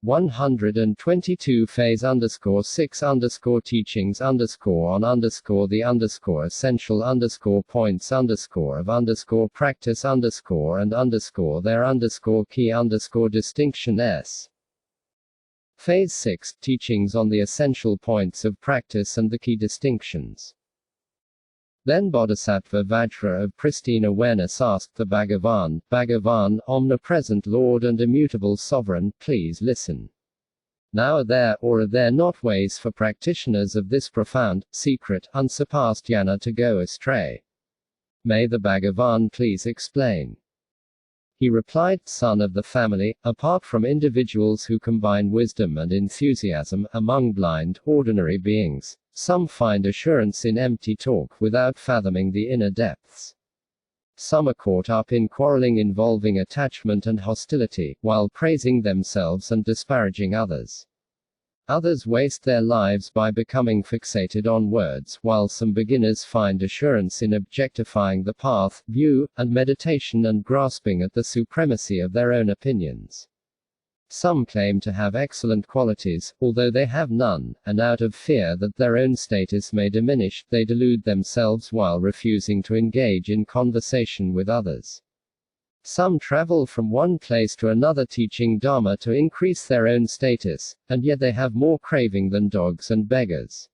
122 phase _ 6 _ teachings _ on _ the _ essential _ points _ of _ practice _ and their _ key _ distinction s. Phase 6 teachings on the essential points of practice and the key distinctions. Then Bodhisattva Vajra of pristine awareness asked the Bhagavan, Bhagavan, omnipresent Lord and immutable Sovereign, please listen. Now are there not ways for practitioners of this profound, secret, unsurpassed jnana to go astray? May the Bhagavan please explain. He replied, son of the family, apart from individuals who combine wisdom and enthusiasm, among blind, ordinary beings, some find assurance in empty talk without fathoming the inner depths. Some are caught up in quarreling involving attachment and hostility, while praising themselves and disparaging others. Others waste their lives by becoming fixated on words, while some beginners find assurance in objectifying the path, view, and meditation and grasping at the supremacy of their own opinions. Some claim to have excellent qualities, although they have none, and out of fear that their own status may diminish, they delude themselves while refusing to engage in conversation with others. Some travel from one place to another teaching Dharma to increase their own status, and yet they have more craving than dogs and beggars.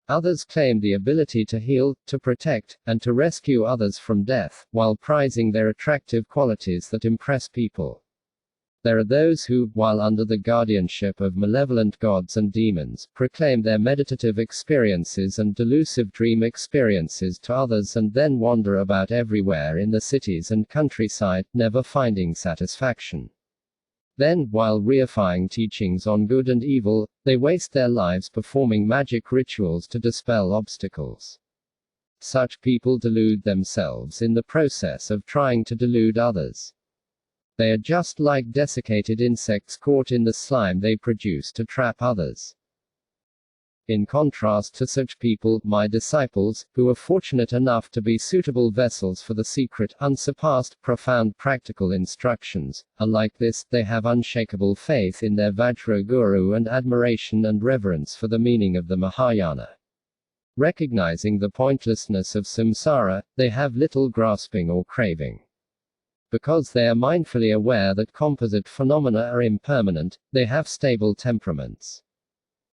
Others claim the ability to heal, to protect, and to rescue others from death, while prizing their attractive qualities that impress people. There are those who, while under the guardianship of malevolent gods and demons, proclaim their meditative experiences and delusive dream experiences to others and then wander about everywhere in the cities and countryside, never finding satisfaction. Then, while reifying teachings on good and evil, they waste their lives performing magic rituals to dispel obstacles. Such people delude themselves in the process of trying to delude others. They are just like desiccated insects caught in the slime they produce to trap others. In contrast to such people, my disciples, who are fortunate enough to be suitable vessels for the secret, unsurpassed, profound practical instructions, are like this: they have unshakable faith in their Vajra Guru and admiration and reverence for the meaning of the Mahayana. Recognizing the pointlessness of samsara, they have little grasping or craving. Because they are mindfully aware that composite phenomena are impermanent, they have stable temperaments.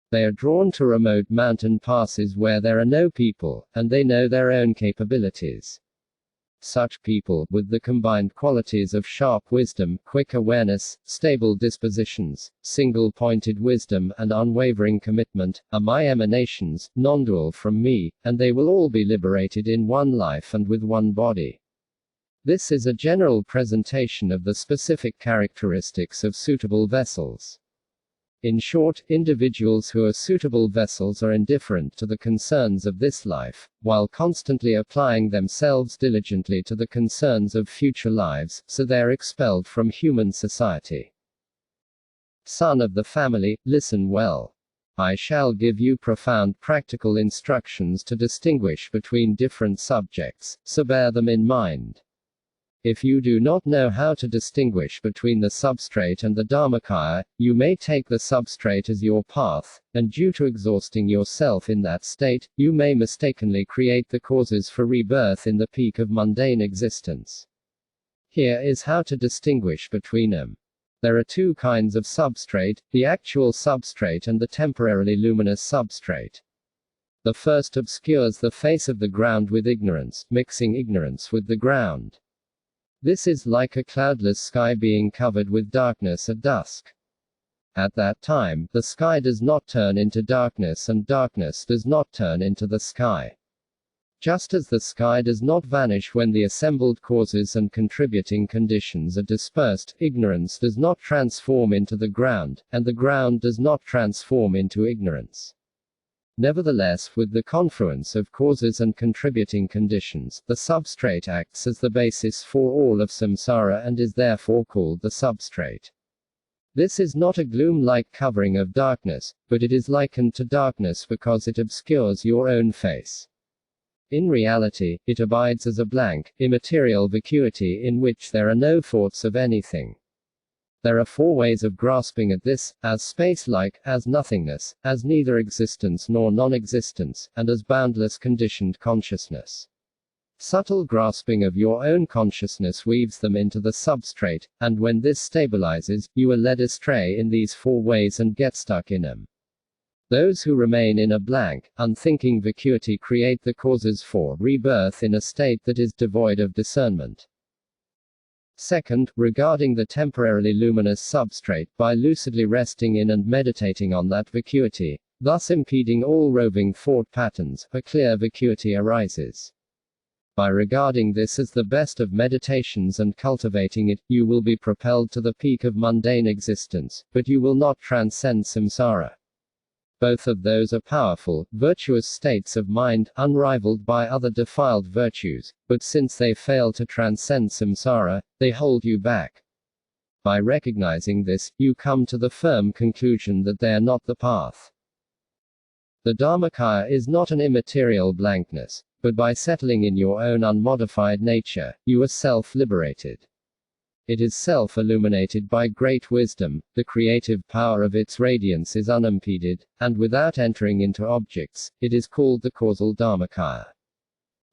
They are drawn to remote mountain passes where there are no people, and they know their own capabilities. Such people, with the combined qualities of sharp wisdom, quick awareness, stable dispositions, single-pointed wisdom, and unwavering commitment, are my emanations, non-dual from me, and they will all be liberated in one life and with one body. This is a general presentation of the specific characteristics of suitable vessels. In short, individuals who are suitable vessels are indifferent to the concerns of this life, while constantly applying themselves diligently to the concerns of future lives, so they are expelled from human society. Son of the family, listen well. I shall give you profound practical instructions to distinguish between different subjects, so bear them in mind. If you do not know how to distinguish between the substrate and the Dharmakaya, you may take the substrate as your path, and due to exhausting yourself in that state, you may mistakenly create the causes for rebirth in the peak of mundane existence. Here is how to distinguish between them. There are two kinds of substrate, the actual substrate and the temporarily luminous substrate. The first obscures the face of the ground with ignorance, mixing ignorance with the ground. This is like a cloudless sky being covered with darkness at dusk. At that time, the sky does not turn into darkness and darkness does not turn into the sky. Just as the sky does not vanish when the assembled causes and contributing conditions are dispersed, ignorance does not transform into the ground, and the ground does not transform into ignorance. Nevertheless, with the confluence of causes and contributing conditions, the substrate acts as the basis for all of samsara and is therefore called the substrate. This is not a gloom-like covering of darkness, but it is likened to darkness because it obscures your own face. In reality, it abides as a blank, immaterial vacuity in which there are no thoughts of anything. There are four ways of grasping at this: as space-like, as nothingness, as neither existence nor non-existence, and as boundless conditioned consciousness. Subtle grasping of your own consciousness weaves them into the substrate, and when this stabilizes, you are led astray in these four ways and get stuck in them. Those who remain in a blank, unthinking vacuity create the causes for rebirth in a state that is devoid of discernment. Second, regarding the temporarily luminous substrate, by lucidly resting in and meditating on that vacuity, thus impeding all roving thought patterns, a clear vacuity arises. By regarding this as the best of meditations and cultivating it, you will be propelled to the peak of mundane existence, but you will not transcend samsara. Both of those are powerful, virtuous states of mind, unrivaled by other defiled virtues, but since they fail to transcend samsara, they hold you back. By recognizing this, you come to the firm conclusion that they are not the path. The Dharmakaya is not an immaterial blankness, but by settling in your own unmodified nature, you are self-liberated. It is self-illuminated by great wisdom, the creative power of its radiance is unimpeded, and without entering into objects, it is called the causal Dharmakaya.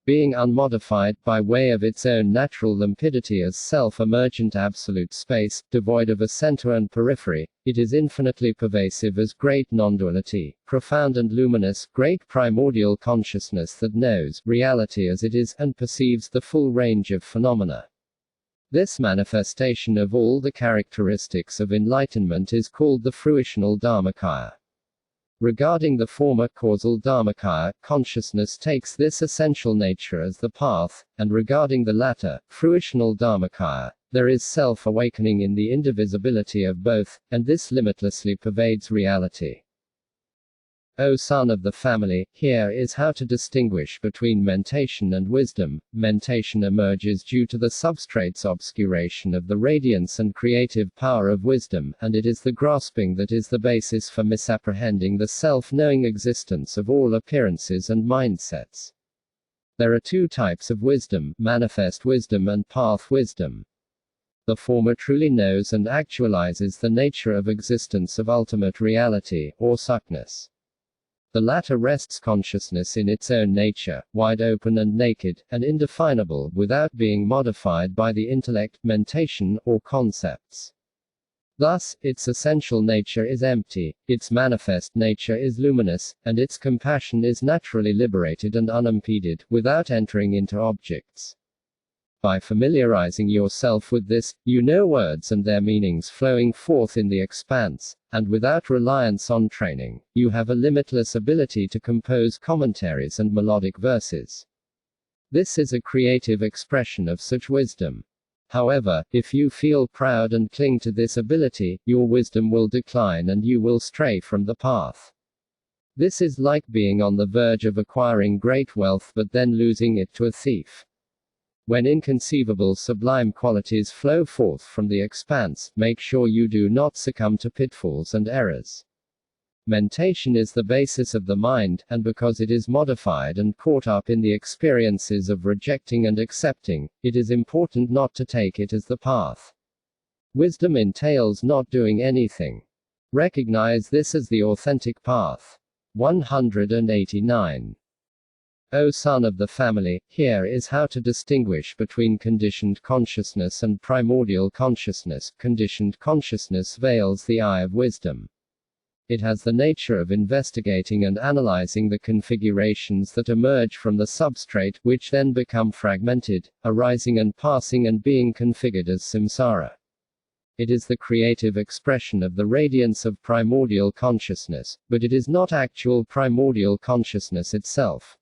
Being unmodified by way of its own natural limpidity as self-emergent absolute space, devoid of a center and periphery, it is infinitely pervasive as great non-duality, profound and luminous, great primordial consciousness that knows reality as it is, and perceives the full range of phenomena. This manifestation of all the characteristics of enlightenment is called the fruitional Dharmakaya. Regarding the former causal Dharmakaya, consciousness takes this essential nature as the path, and regarding the latter, fruitional Dharmakaya, there is self-awakening in the indivisibility of both, and this limitlessly pervades reality. O son of the family, here is how to distinguish between mentation and wisdom. Mentation emerges due to the substrate's obscuration of the radiance and creative power of wisdom, and it is the grasping that is the basis for misapprehending the self-knowing existence of all appearances and mindsets. There are two types of wisdom: manifest wisdom and path wisdom. The former truly knows and actualizes the nature of existence of ultimate reality, or suchness. The latter rests consciousness in its own nature, wide open and naked, and indefinable, without being modified by the intellect, mentation, or concepts. Thus, its essential nature is empty, its manifest nature is luminous, and its compassion is naturally liberated and unimpeded, without entering into objects. By familiarizing yourself with this, you know words and their meanings flowing forth in the expanse, and without reliance on training, you have a limitless ability to compose commentaries and melodic verses. This is a creative expression of such wisdom. However, if you feel proud and cling to this ability, your wisdom will decline and you will stray from the path. This is like being on the verge of acquiring great wealth but then losing it to a thief. When inconceivable sublime qualities flow forth from the expanse, make sure you do not succumb to pitfalls and errors. Mentation is the basis of the mind, and because it is modified and caught up in the experiences of rejecting and accepting, it is important not to take it as the path. Wisdom entails not doing anything. Recognize this as the authentic path. 189. O son of the family, here is how to distinguish between conditioned consciousness and primordial consciousness. Conditioned consciousness veils the eye of wisdom. It has the nature of investigating and analyzing the configurations that emerge from the substrate, which then become fragmented, arising and passing and being configured as samsara. It is the creative expression of the radiance of primordial consciousness, but it is not actual primordial consciousness itself.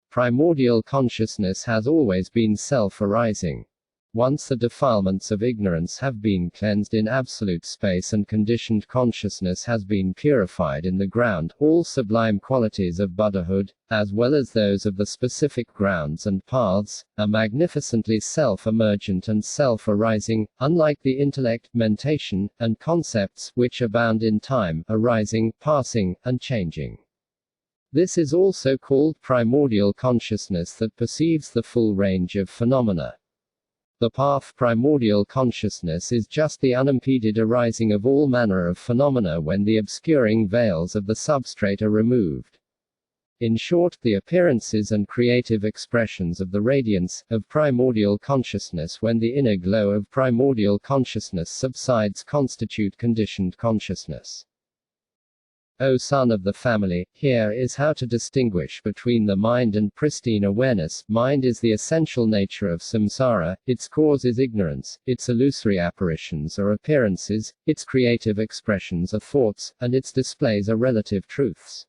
Primordial consciousness has always been self-arising. Once the defilements of ignorance have been cleansed in absolute space and conditioned consciousness has been purified in the ground, all sublime qualities of Buddhahood, as well as those of the specific grounds and paths, are magnificently self-emergent and self-arising, unlike the intellect, mentation, and concepts, which abound in time, arising, passing, and changing. This is also called primordial consciousness that perceives the full range of phenomena. The path primordial consciousness is just the unimpeded arising of all manner of phenomena when the obscuring veils of the substrate are removed. In short, the appearances and creative expressions of the radiance of primordial consciousness when the inner glow of primordial consciousness subsides constitute conditioned consciousness. O son of the family, here is how to distinguish between the mind and pristine awareness. Mind is the essential nature of samsara, its cause is ignorance, its illusory apparitions are appearances, its creative expressions are thoughts, and its displays are relative truths.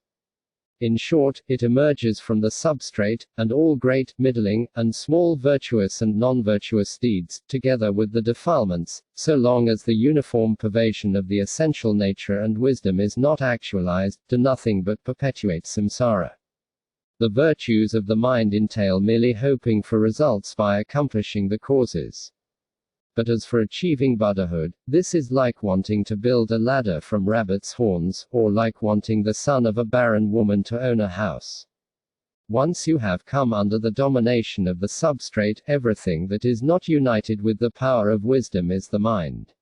In short, it emerges from the substrate, and all great, middling, and small virtuous and non-virtuous deeds, together with the defilements, so long as the uniform pervasion of the essential nature and wisdom is not actualized, do nothing but perpetuate samsara. The virtues of the mind entail merely hoping for results by accomplishing the causes. But as for achieving Buddhahood, this is like wanting to build a ladder from rabbit's horns, or like wanting the son of a barren woman to own a house. Once you have come under the domination of the substrate, everything that is not united with the power of wisdom is the mind.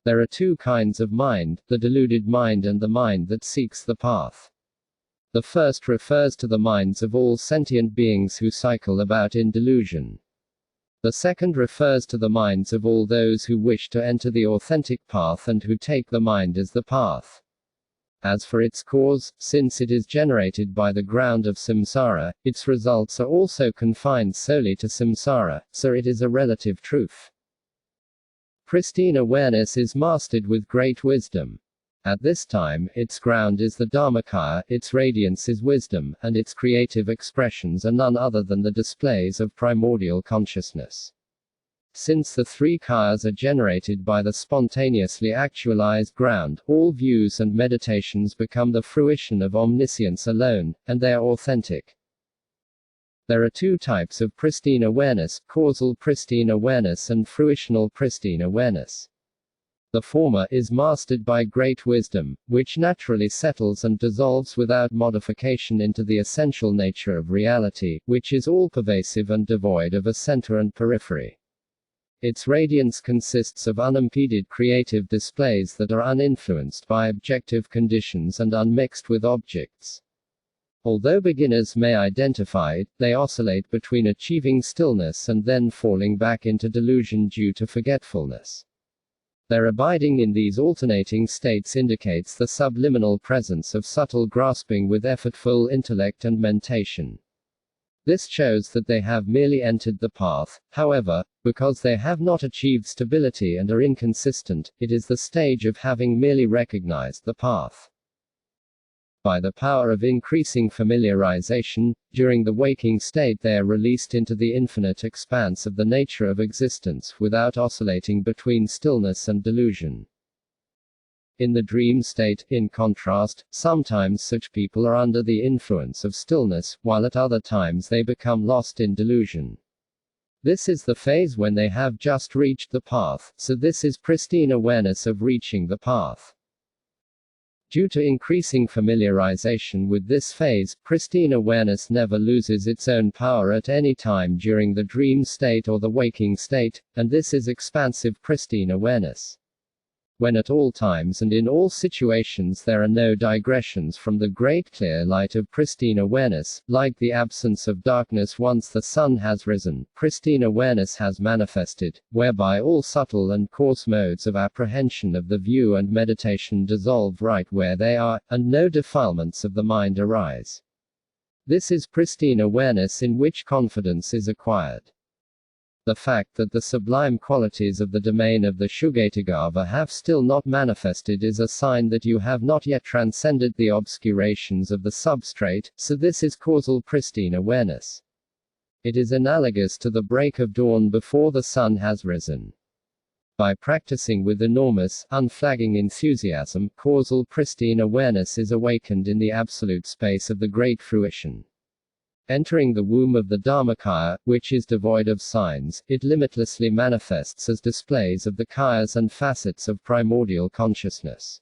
There are two kinds of mind, the deluded mind and the mind that seeks the path. The first refers to the minds of all sentient beings who cycle about in delusion. The second refers to the minds of all those who wish to enter the authentic path and who take the mind as the path. As for its cause, since it is generated by the ground of samsara, its results are also confined solely to samsara, so it is a relative truth. Pristine awareness is mastered with great wisdom. At this time, its ground is the Dharmakaya, its radiance is wisdom, and its creative expressions are none other than the displays of primordial consciousness. Since the three kayas are generated by the spontaneously actualized ground, all views and meditations become the fruition of omniscience alone, and they are authentic. There are two types of pristine awareness, causal pristine awareness and fruitional pristine awareness. The former is mastered by great wisdom, which naturally settles and dissolves without modification into the essential nature of reality, which is all-pervasive and devoid of a center and periphery. Its radiance consists of unimpeded creative displays that are uninfluenced by objective conditions and unmixed with objects. Although beginners may identify it, they oscillate between achieving stillness and then falling back into delusion due to forgetfulness. Their abiding in these alternating states indicates the subliminal presence of subtle grasping with effortful intellect and mentation. This shows that they have merely entered the path. However, because they have not achieved stability and are inconsistent, it is the stage of having merely recognized the path. By the power of increasing familiarization, during the waking state they are released into the infinite expanse of the nature of existence without oscillating between stillness and delusion. In the dream state, in contrast, sometimes such people are under the influence of stillness, while at other times they become lost in delusion. This is the phase when they have just reached the path, so this is pristine awareness of reaching the path. Due to increasing familiarization with this phase, pristine awareness never loses its own power at any time during the dream state or the waking state, and this is expansive pristine awareness. When at all times and in all situations there are no digressions from the great clear light of pristine awareness, like the absence of darkness once the sun has risen, pristine awareness has manifested, whereby all subtle and coarse modes of apprehension of the view and meditation dissolve right where they are, and no defilements of the mind arise. This is pristine awareness in which confidence is acquired. The fact that the sublime qualities of the domain of the Shugatagarbha have still not manifested is a sign that you have not yet transcended the obscurations of the substrate, so this is causal pristine awareness. It is analogous to the break of dawn before the sun has risen. By practicing with enormous, unflagging enthusiasm, causal pristine awareness is awakened in the absolute space of the great fruition. Entering the womb of the Dharmakaya, which is devoid of signs, it limitlessly manifests as displays of the kayas and facets of primordial consciousness.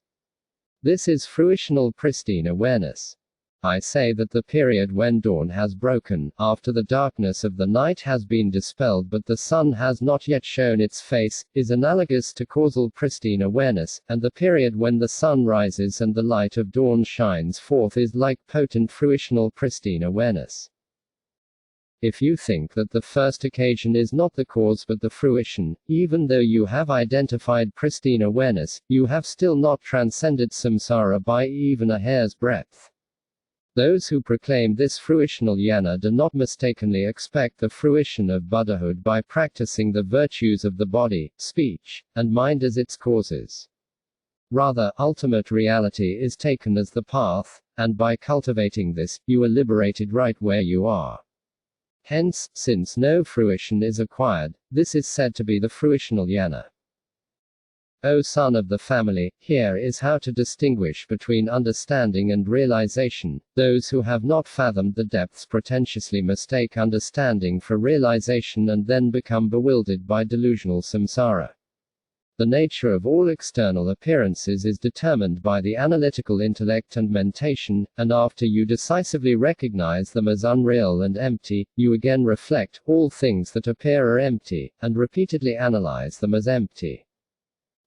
This is fruitional pristine awareness. I say that the period when dawn has broken, after the darkness of the night has been dispelled but the sun has not yet shown its face, is analogous to causal pristine awareness, and the period when the sun rises and the light of dawn shines forth is like potent fruitional pristine awareness. If you think that the first occasion is not the cause but the fruition, even though you have identified pristine awareness, you have still not transcended samsara by even a hair's breadth. Those who proclaim this fruitional jnana do not mistakenly expect the fruition of Buddhahood by practicing the virtues of the body, speech, and mind as its causes. Rather, ultimate reality is taken as the path, and by cultivating this, you are liberated right where you are. Hence, since no fruition is acquired, this is said to be the fruitional jnana. O son of the family, here is how to distinguish between understanding and realization. Those who have not fathomed the depths pretentiously mistake understanding for realization and then become bewildered by delusional samsara. The nature of all external appearances is determined by the analytical intellect and mentation, and after you decisively recognize them as unreal and empty, you again reflect, all things that appear are empty, and repeatedly analyze them as empty.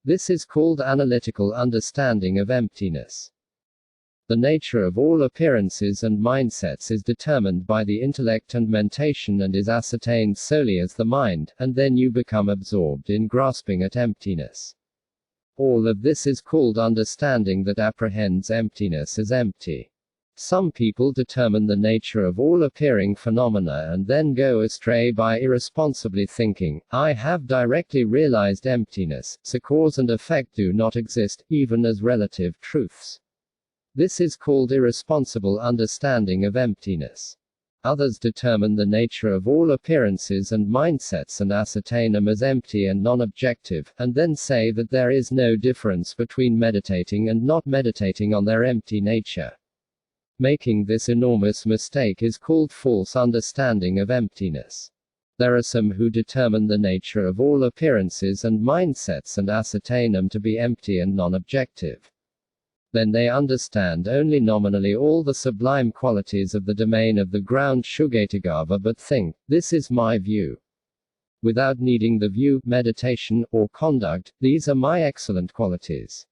This is called analytical understanding of emptiness. The nature of all appearances and mindsets is determined by the intellect and mentation and is ascertained solely as the mind, and then you become absorbed in grasping at emptiness. All of this is called understanding that apprehends emptiness as empty. Some people determine the nature of all appearing phenomena and then go astray by irresponsibly thinking, I have directly realized emptiness, so cause and effect do not exist, even as relative truths. This is called irresponsible understanding of emptiness. Others determine the nature of all appearances and mindsets and ascertain them as empty and non-objective, and then say that there is no difference between meditating and not meditating on their empty nature. Making this enormous mistake is called false understanding of emptiness. There are some who determine the nature of all appearances and mindsets and ascertain them to be empty and non-objective. Then they understand only nominally all the sublime qualities of the domain of the ground Shugatagava but think, this is my view. Without needing the view, meditation, or conduct, these are my excellent qualities.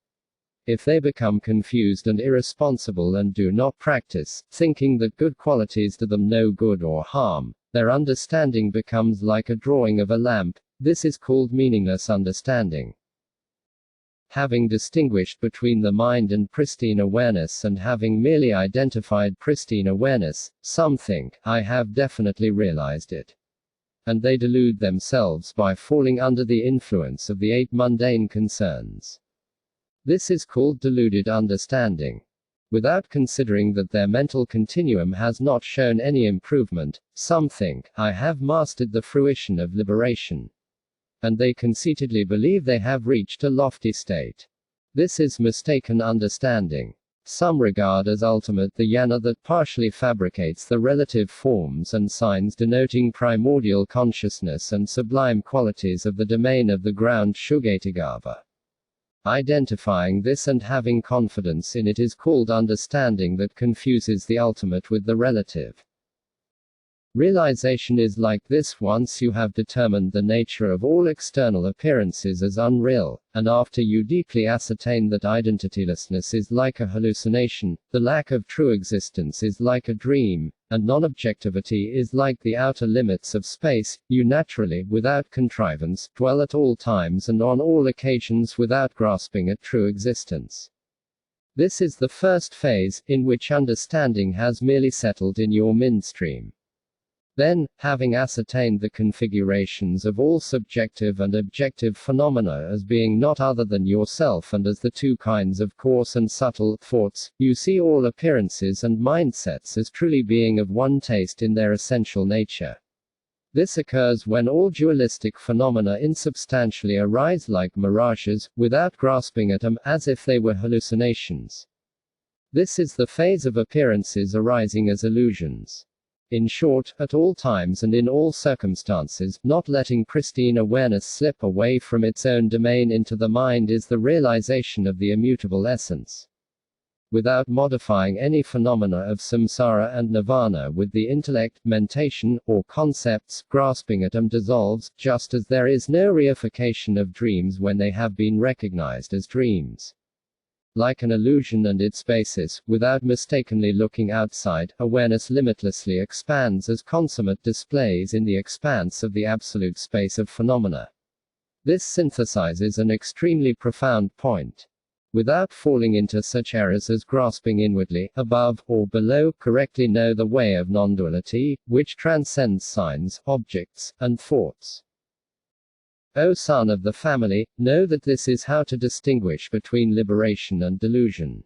If they become confused and irresponsible and do not practice, thinking that good qualities do them no good or harm, their understanding becomes like a drawing of a lamp. This is called meaningless understanding. Having distinguished between the mind and pristine awareness and having merely identified pristine awareness, some think, I have definitely realized it. And they delude themselves by falling under the influence of the 8 mundane concerns. This is called deluded understanding. Without considering that their mental continuum has not shown any improvement, some think, I have mastered the fruition of liberation. And they conceitedly believe they have reached a lofty state. This is mistaken understanding. Some regard as ultimate the jnana that partially fabricates the relative forms and signs denoting primordial consciousness and sublime qualities of the domain of the ground Shugatagava. Identifying this and having confidence in it is called understanding that confuses the ultimate with the relative. Realization is like this: once you have determined the nature of all external appearances as unreal, and after you deeply ascertain that identitylessness is like a hallucination, the lack of true existence is like a dream, and non-objectivity is like the outer limits of space, you naturally, without contrivance, dwell at all times and on all occasions without grasping at true existence. This is the first phase, in which understanding has merely settled in your mind-stream. Then, having ascertained the configurations of all subjective and objective phenomena as being not other than yourself and as the two kinds of coarse and subtle thoughts, you see all appearances and mindsets as truly being of one taste in their essential nature. This occurs when all dualistic phenomena insubstantially arise like mirages, without grasping at them, as if they were hallucinations. This is the phase of appearances arising as illusions. In short, at all times and in all circumstances, not letting pristine awareness slip away from its own domain into the mind is the realization of the immutable essence. without modifying any phenomena of samsara and nirvana with the intellect, mentation, or concepts, grasping at them dissolves, just as there is no reification of dreams when they have been recognized as dreams. Like an illusion and its basis, without mistakenly looking outside, awareness limitlessly expands as consummate displays in the expanse of the absolute space of phenomena. This synthesizes an extremely profound point. Without falling into such errors as grasping inwardly, above, or below, correctly know the way of non-duality, which transcends signs, objects, and thoughts. O son of the family, know that this is how to distinguish between liberation and delusion.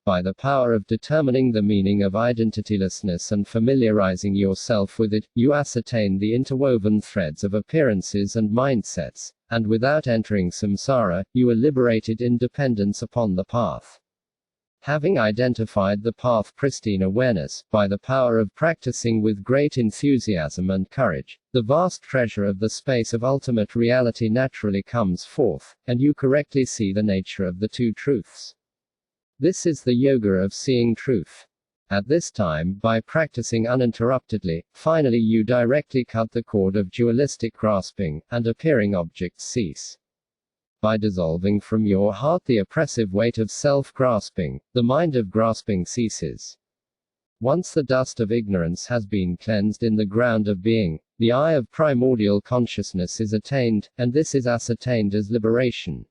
By the power of determining the meaning of identitylessness and familiarizing yourself with it, you ascertain the interwoven threads of appearances and mindsets, and without entering samsara, you are liberated in dependence upon the path. Having identified the path pristine awareness, by the power of practicing with great enthusiasm and courage, the vast treasure of the space of ultimate reality naturally comes forth, and you correctly see the nature of the two truths. This is the yoga of seeing truth. At this time, by practicing uninterruptedly, finally you directly cut the cord of dualistic grasping, and appearing objects cease. By dissolving from your heart the oppressive weight of self-grasping, the mind of grasping ceases. Once the dust of ignorance has been cleansed in the ground of being, the eye of primordial consciousness is attained, and this is ascertained as liberation.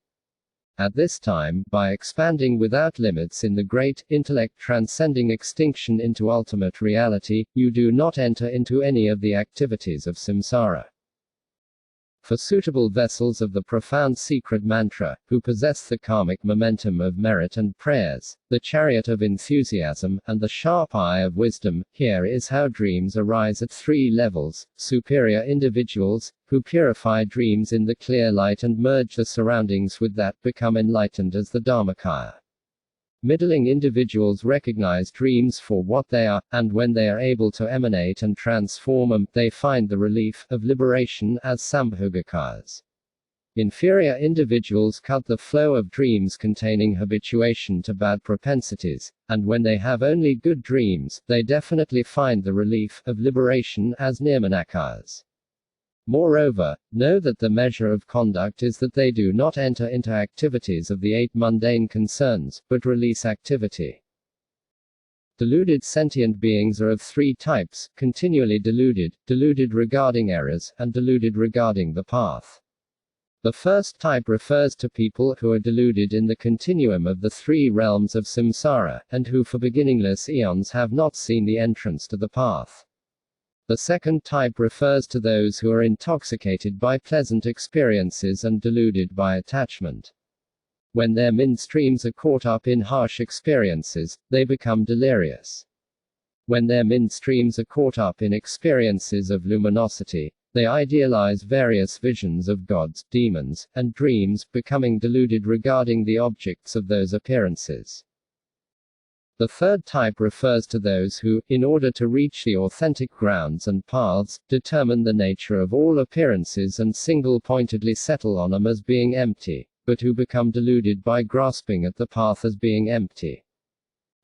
At this time, by expanding without limits in the great intellect transcending extinction into ultimate reality, you do not enter into any of the activities of samsara. For suitable vessels of the profound secret mantra, who possess the karmic momentum of merit and prayers, the chariot of enthusiasm, and the sharp eye of wisdom, here is how dreams arise at 3 levels: superior individuals, who purify dreams in the clear light and merge the surroundings with that, become enlightened as the Dharmakaya. Middling individuals recognize dreams for what they are, and when they are able to emanate and transform them, they find the relief of liberation as Sambhogakayas. Inferior individuals cut the flow of dreams containing habituation to bad propensities, and when they have only good dreams, they definitely find the relief of liberation as Nirmanakayas. Moreover, know that the measure of conduct is that they do not enter into activities of the 8 mundane concerns, but release activity. Deluded sentient beings are of 3 types: continually deluded, deluded regarding errors, and deluded regarding the path. The first type refers to people who are deluded in the continuum of the 3 realms of samsara, and who for beginningless eons have not seen the entrance to the path. The second type refers to those who are intoxicated by pleasant experiences and deluded by attachment. When their mind streams are caught up in harsh experiences, they become delirious. When their mind streams are caught up in experiences of luminosity, they idealize various visions of gods, demons, and dreams, becoming deluded regarding the objects of those appearances. The third type refers to those who, in order to reach the authentic grounds and paths, determine the nature of all appearances and single-pointedly settle on them as being empty, but who become deluded by grasping at the path as being empty.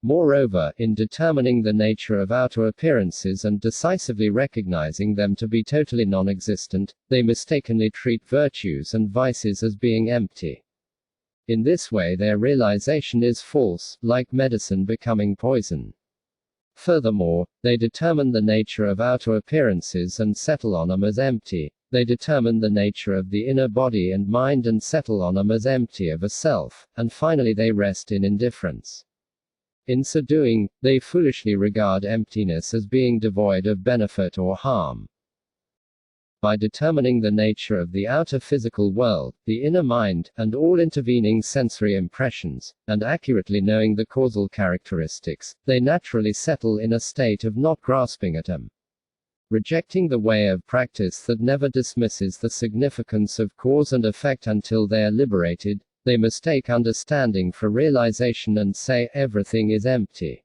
Moreover, in determining the nature of outer appearances and decisively recognizing them to be totally non-existent, they mistakenly treat virtues and vices as being empty. In this way their realization is false, like medicine becoming poison. Furthermore, they determine the nature of outer appearances and settle on them as empty. They determine the nature of the inner body and mind and settle on them as empty of a self, and finally they rest in indifference. In so doing, they foolishly regard emptiness as being devoid of benefit or harm. By determining the nature of the outer physical world, the inner mind, and all intervening sensory impressions, and accurately knowing the causal characteristics, they naturally settle in a state of not grasping at them. Rejecting the way of practice that never dismisses the significance of cause and effect until they are liberated, they mistake understanding for realization and say, everything is empty.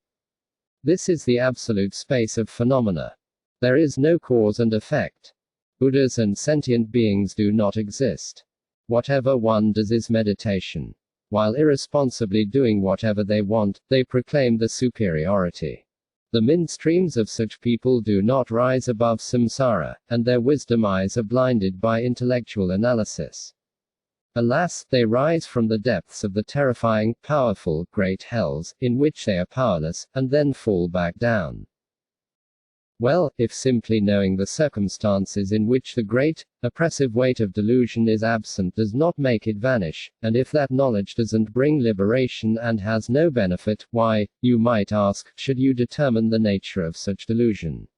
This is the absolute space of phenomena. There is no cause and effect. Buddhas and sentient beings do not exist. Whatever one does is meditation. While irresponsibly doing whatever they want, they proclaim the superiority. The midstreams of such people do not rise above samsara, and their wisdom eyes are blinded by intellectual analysis. Alas, they rise from the depths of the terrifying, powerful, great hells, in which they are powerless, and then fall back down. Well, if simply knowing the circumstances in which the great, oppressive weight of delusion is absent does not make it vanish, and if that knowledge doesn't bring liberation and has no benefit, why, you might ask, should you determine the nature of such delusion?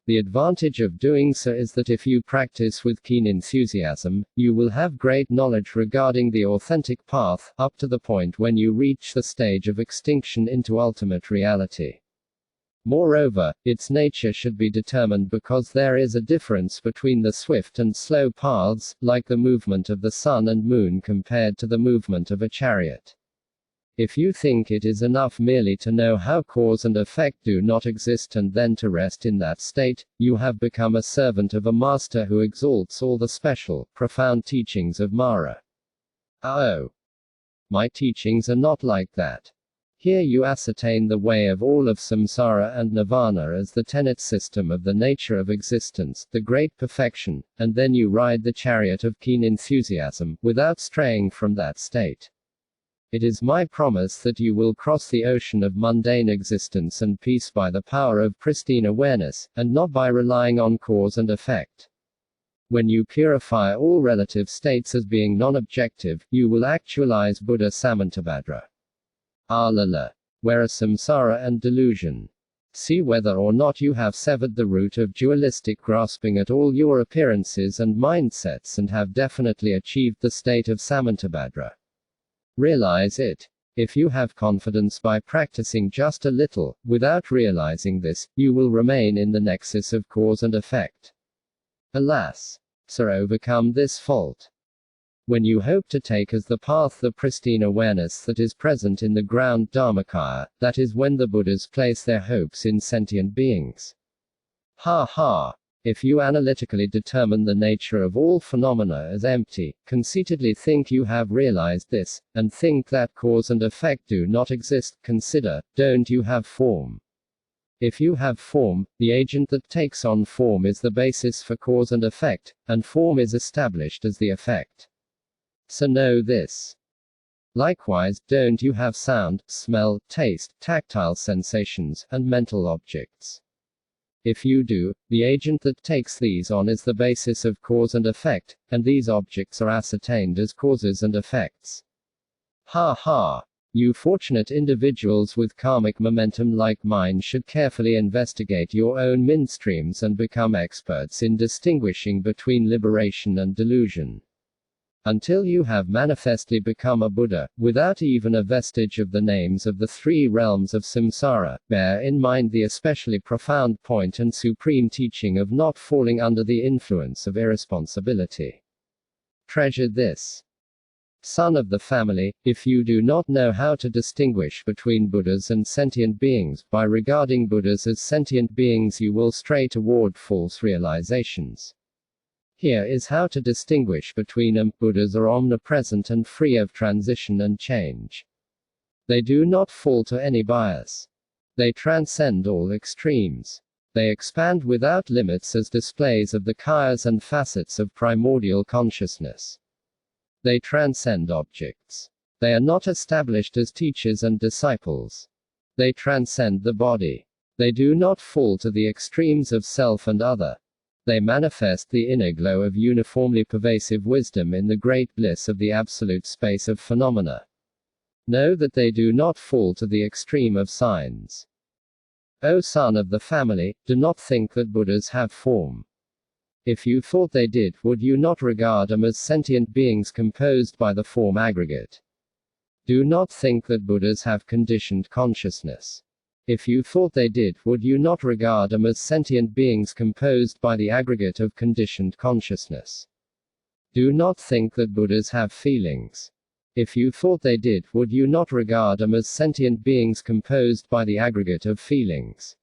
The advantage of doing so is that if you practice with keen enthusiasm, you will have great knowledge regarding the authentic path, up to the point when you reach the stage of extinction into ultimate reality. Moreover, its nature should be determined because there is a difference between the swift and slow paths, like the movement of the sun and moon compared to the movement of a chariot. If you think it is enough merely to know how cause and effect do not exist and then to rest in that state, you have become a servant of a master who exalts all the special, profound teachings of Mara. Oh! My teachings are not like that. Here you ascertain the way of all of samsara and nirvana as the tenet system of the nature of existence, the great perfection, and then you ride the chariot of keen enthusiasm, without straying from that state. It is my promise that you will cross the ocean of mundane existence and peace by the power of pristine awareness, and not by relying on cause and effect. When you purify all relative states as being non-objective, you will actualize Buddha Samantabhadra. Alala. Where are samsara and delusion? See whether or not you have severed the root of dualistic grasping at all your appearances and mindsets and have definitely achieved the state of Samantabhadra. Realize it. If you have confidence by practicing just a little, without realizing this, you will remain in the nexus of cause and effect. Alas! So overcome this fault. When you hope to take as the path the pristine awareness that is present in the ground Dharmakaya, that is when the Buddhas place their hopes in sentient beings. Ha ha! If you analytically determine the nature of all phenomena as empty, conceitedly think you have realized this, and think that cause and effect do not exist, consider, don't you have form? If you have form, the agent that takes on form is the basis for cause and effect, and form is established as the effect. So know this. Likewise, don't you have sound, smell, taste, tactile sensations, and mental objects? If you do, the agent that takes these on is the basis of cause and effect, and these objects are ascertained as causes and effects. Ha ha! You fortunate individuals with karmic momentum like mine should carefully investigate your own midstreams and become experts in distinguishing between liberation and delusion. Until you have manifestly become a Buddha, without even a vestige of the names of the three realms of samsara, bear in mind the especially profound point and supreme teaching of not falling under the influence of irresponsibility. Treasure this. Son of the family, if you do not know how to distinguish between Buddhas and sentient beings, by regarding Buddhas as sentient beings you will stray toward false realizations. Here is how to distinguish between them. Buddhas are omnipresent and free of transition and change. They do not fall to any bias. They transcend all extremes. They expand without limits as displays of the kayas and facets of primordial consciousness. They transcend objects. They are not established as teachers and disciples. They transcend the body. They do not fall to the extremes of self and other. They manifest the inner glow of uniformly pervasive wisdom in the great bliss of the absolute space of phenomena. Know that they do not fall to the extreme of signs. O son of the family, do not think that Buddhas have form. If you thought they did, would you not regard them as sentient beings composed by the form aggregate? Do not think that Buddhas have conditioned consciousness. If you thought they did, would you not regard them as sentient beings composed by the aggregate of conditioned consciousness? Do not think that Buddhas have feelings. If you thought they did, would you not regard them as sentient beings composed by the aggregate of feelings?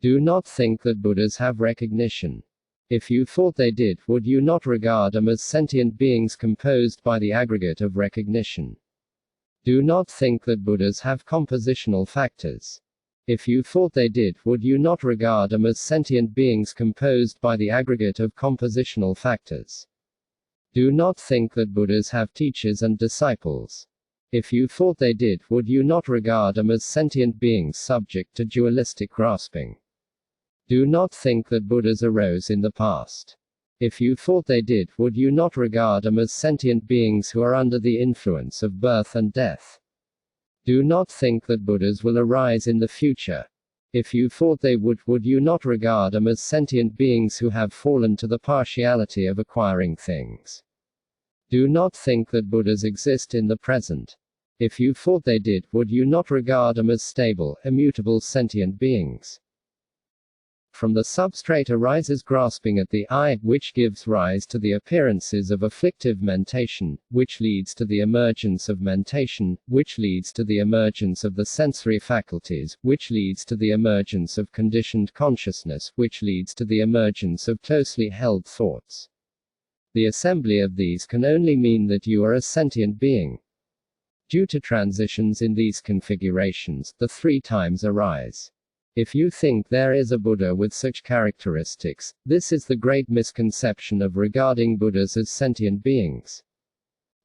Do not think that Buddhas have recognition. If you thought they did, would you not regard them as sentient beings composed by the aggregate of recognition? Do not think that Buddhas have compositional factors. If you thought they did, would you not regard them as sentient beings composed by the aggregate of compositional factors? Do not think that Buddhas have teachers and disciples. If you thought they did, would you not regard them as sentient beings subject to dualistic grasping? Do not think that Buddhas arose in the past. If you thought they did, would you not regard them as sentient beings who are under the influence of birth and death? Do not think that Buddhas will arise in the future. If you thought they would you not regard them as sentient beings who have fallen to the partiality of acquiring things? Do not think that Buddhas exist in the present. If you thought they did, would you not regard them as stable, immutable sentient beings? From the substrate arises grasping at the I, which gives rise to the appearances of afflictive mentation, which leads to the emergence of mentation, which leads to the emergence of the sensory faculties, which leads to the emergence of conditioned consciousness, which leads to the emergence of closely held thoughts. The assembly of these can only mean that you are a sentient being. Due to transitions in these configurations, the three times arise. If you think there is a Buddha with such characteristics, this is the great misconception of regarding Buddhas as sentient beings.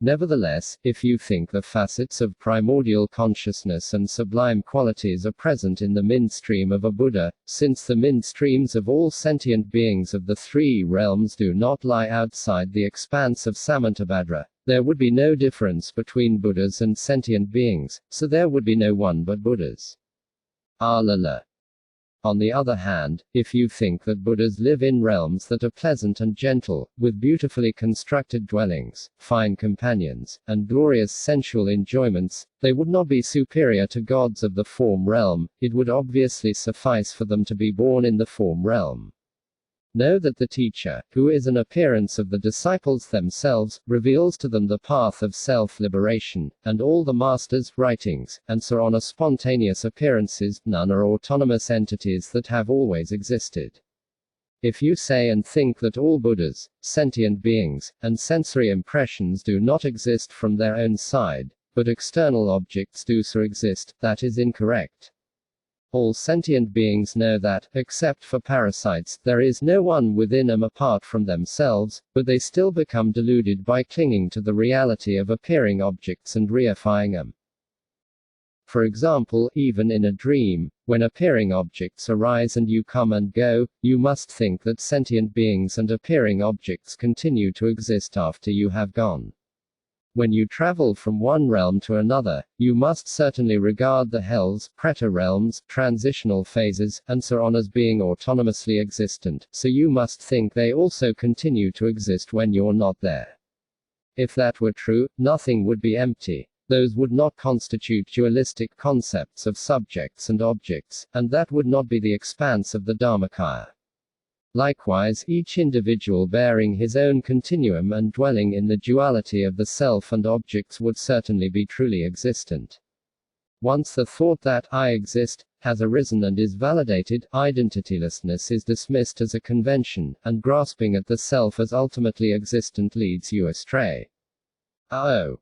Nevertheless, if you think the facets of primordial consciousness and sublime qualities are present in the mind stream of a Buddha, since the mind streams of all sentient beings of the three realms do not lie outside the expanse of Samantabhadra, there would be no difference between Buddhas and sentient beings, so there would be no one but Buddhas. Alala. On the other hand, if you think that Buddhas live in realms that are pleasant and gentle, with beautifully constructed dwellings, fine companions, and glorious sensual enjoyments, they would not be superior to gods of the form realm, it would obviously suffice for them to be born in the form realm. Know that the teacher, who is an appearance of the disciples themselves, reveals to them the path of self-liberation, and all the masters' writings, and so on are spontaneous appearances, none are autonomous entities that have always existed. If you say and think that all Buddhas, sentient beings, and sensory impressions do not exist from their own side, but external objects do so exist, that is incorrect. All sentient beings know that, except for parasites, there is no one within them apart from themselves, but they still become deluded by clinging to the reality of appearing objects and reifying them. For example, even in a dream, when appearing objects arise and you come and go, you must think that sentient beings and appearing objects continue to exist after you have gone. When you travel from one realm to another, you must certainly regard the hells, preta realms, transitional phases, and so on as being autonomously existent, so you must think they also continue to exist when you're not there. If that were true, nothing would be empty. Those would not constitute dualistic concepts of subjects and objects, and that would not be the expanse of the Dharmakaya. Likewise, each individual bearing his own continuum and dwelling in the duality of the self and objects would certainly be truly existent. Once the thought that I exist has arisen and is validated, identitylessness is dismissed as a convention, and grasping at the self as ultimately existent leads you astray. Oh.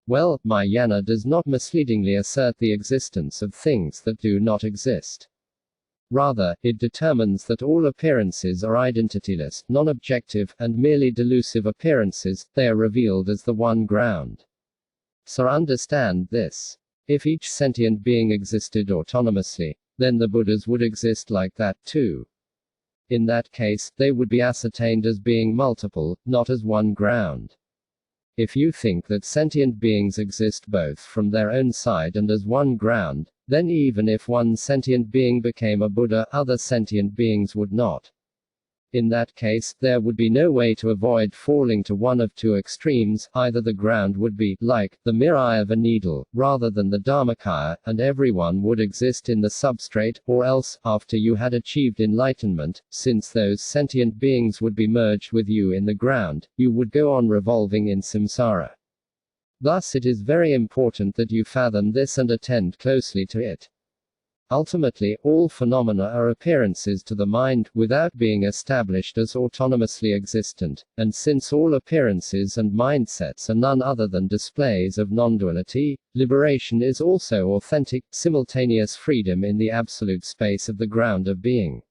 Well, Mahayana does not misleadingly assert the existence of things that do not exist. Rather, it determines that all appearances are identityless, non-objective, and merely delusive appearances, they are revealed as the one ground. So understand this. If each sentient being existed autonomously, then the Buddhas would exist like that too. In that case, they would be ascertained as being multiple, not as one ground. If you think that sentient beings exist both from their own side and as one ground, then even if one sentient being became a Buddha, other sentient beings would not. In that case, there would be no way to avoid falling to one of two extremes, either the ground would be, like, the mere eye of a needle, rather than the Dharmakaya, and everyone would exist in the substrate, or else, after you had achieved enlightenment, since those sentient beings would be merged with you in the ground, you would go on revolving in samsara. Thus it is very important that you fathom this and attend closely to it. Ultimately, all phenomena are appearances to the mind, without being established as autonomously existent, and since all appearances and mindsets are none other than displays of non-duality, liberation is also authentic, simultaneous freedom in the absolute space of the ground of being.